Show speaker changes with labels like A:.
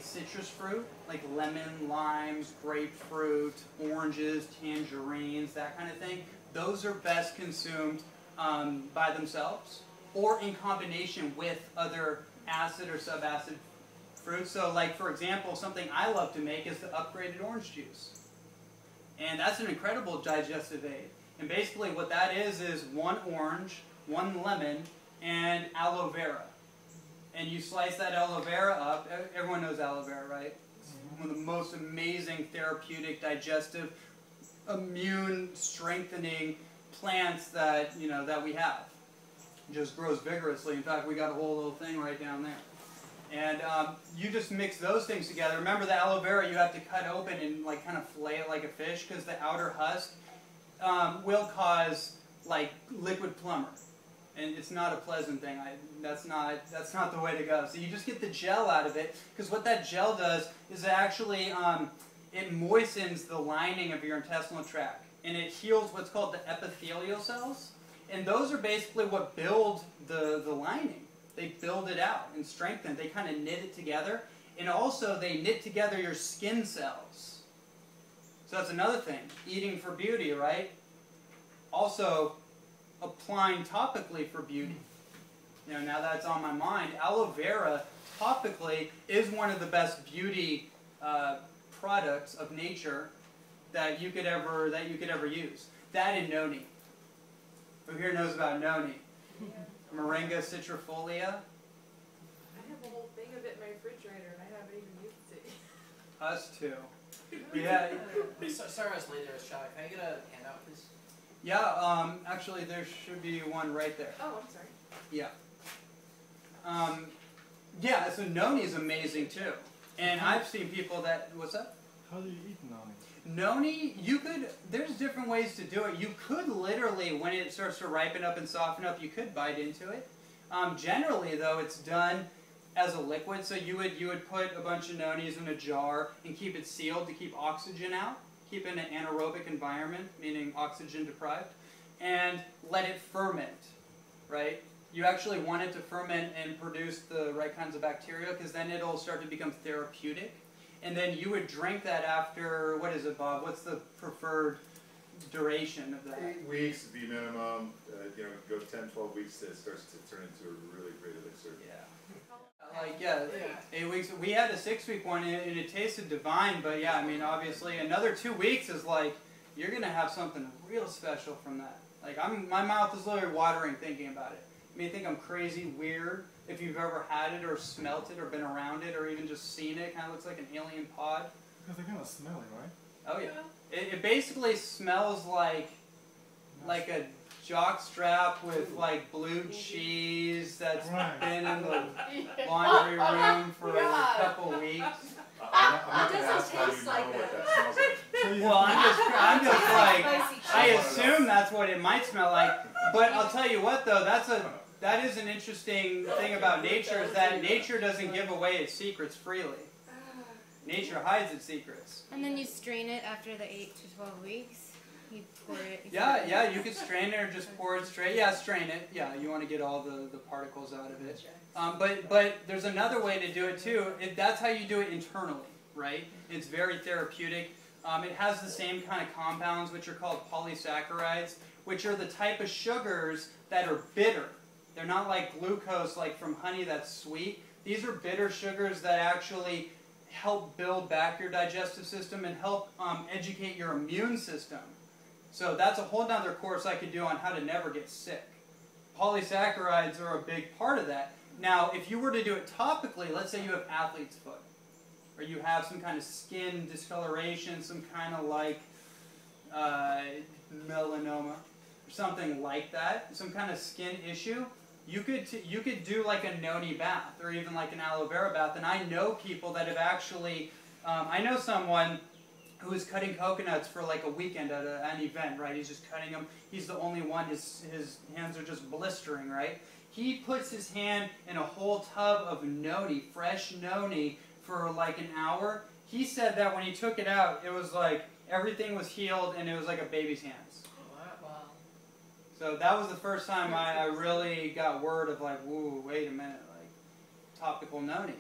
A: citrus fruit, like lemon, limes, grapefruit, oranges, tangerines, that kind of thing, those are best consumed by themselves or in combination with other acid or subacid fruits. So like, for example, something I love to make is the upgraded orange juice. And that's an incredible digestive aid. And basically what that is 1 orange, 1 lemon, and aloe vera. And you slice that aloe vera up. Everyone knows aloe vera, right? It's one of the most amazing therapeutic, digestive, immune strengthening plants that, you know, that we have. It just grows vigorously. In fact, we got a whole little thing right down there. And you just mix those things together. Remember the aloe vera you have to cut open and like kind of fillet it like a fish, because the outer husk will cause like liquid plumber. And it's not a pleasant thing. That's not the way to go. So you just get the gel out of it, because what that gel does is it actually it moistens the lining of your intestinal tract, and it heals what's called the epithelial cells, and those are basically what build the lining. They build it out and strengthen. They kind of knit it together, and also they knit together your skin cells. So that's another thing. Eating for beauty, right? Also, applying topically for beauty. You know, now that's on my mind, aloe vera topically is one of the best beauty products of nature that you could ever use. That and Noni. Who here knows about Noni?
B: Yeah.
A: Moringa citrifolia.
B: I have a whole thing of it in my refrigerator and I haven't even used it.
A: Us too. Yeah.
C: Sorry I was late there, Shai. Can I get a handout, please?
A: Yeah, actually there should be one right there.
B: Oh, I'm sorry.
A: Yeah. Yeah, so Noni is amazing too. And I've seen people that, what's that?
D: How do you eat Noni?
A: Noni, you could, there's different ways to do it. You could literally, when it starts to ripen up and soften up, you could bite into it. Generally though, it's done as a liquid, so you would put a bunch of Nonis in a jar and keep it sealed to keep oxygen out. Keep it in an anaerobic environment, meaning oxygen deprived, and let it ferment, right? You actually want it to ferment and produce the right kinds of bacteria, because then it'll start to become therapeutic. And then you would drink that after, what is it, Bob? What's the preferred duration of that?
E: 8 weeks would be minimum. You know, go 10, 12 weeks, it starts to turn into a really great elixir.
A: Yeah. Like, yeah, 8 weeks. We had a 6-week one, and it tasted divine, but yeah, I mean, obviously, another 2 weeks is like, you're going to have something real special from that. Like, my mouth is literally watering thinking about it. You may think I'm crazy weird if you've ever had it or smelt it or been around it or even just seen it. It kind of looks like an alien pod.
D: Because they're kind of smelly, right?
A: Oh, yeah. It basically smells like a jock strap with like blue cheese that's been in the laundry room for a couple weeks.
E: I'm
B: It doesn't taste like that.
A: Well, I'm just like, I assume that's what it might smell like. But I'll tell you what though, that is an interesting thing about nature, is that nature doesn't give away its secrets freely. Nature hides its secrets.
F: And then you strain it after the 8 to 12 weeks. You pour it.
A: Yeah, you could strain it or just pour it straight. Yeah, strain it. Yeah, you want to get all the particles out of it. But there's another way to do it too. That's how you do it internally, right? It's very therapeutic. It has the same kind of compounds, which are called polysaccharides, which are the type of sugars that are bitter. They're not like glucose, like from honey that's sweet. These are bitter sugars that actually help build back your digestive system and help educate your immune system. So that's a whole nother course I could do on how to never get sick. Polysaccharides are a big part of that. Now, if you were to do it topically, let's say you have athlete's foot, or you have some kind of skin discoloration, some kind of like melanoma, or something like that, some kind of skin issue, you could do like a Noni bath, or even like an aloe vera bath. And I know people that have actually, I know someone who is cutting coconuts for like a weekend at an event, right? He's just cutting them. He's the only one. His hands are just blistering, right? He puts his hand in a whole tub of Noni, fresh Noni, for like an hour. He said that when he took it out, it was like everything was healed and it was like a baby's hands.
C: Wow.
A: So that was the first time I really got word of like, whoa, wait a minute, like topical Noni.